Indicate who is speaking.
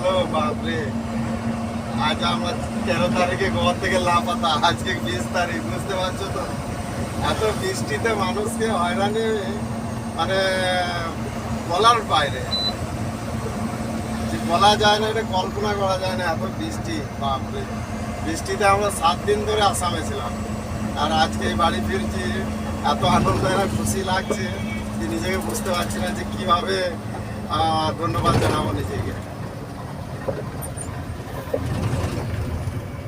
Speaker 1: গেল বাপরে। আজ আমরা 13 তারিখে ঘর থেকে লাপাতা, আজকে 20 তারিখ, বুঝতে পারছো তো। এত বৃষ্টিতে মানুষকে হয়রানি মানে বলার বাইরে, বলা যায় না, এটা কল্পনা করা যায় না। এত বৃষ্টি বাপরে। বৃষ্টিতে আমরা 7 দিন ধরে আসামে ছিলাম, আর আজকে বাড়ি ফিরছি। এত আনন্দ, খুশি লাগছে যে নিজেকে বুঝতে পারছি না যে কিভাবে ধন্যবাদ জানাবো নিজেকে।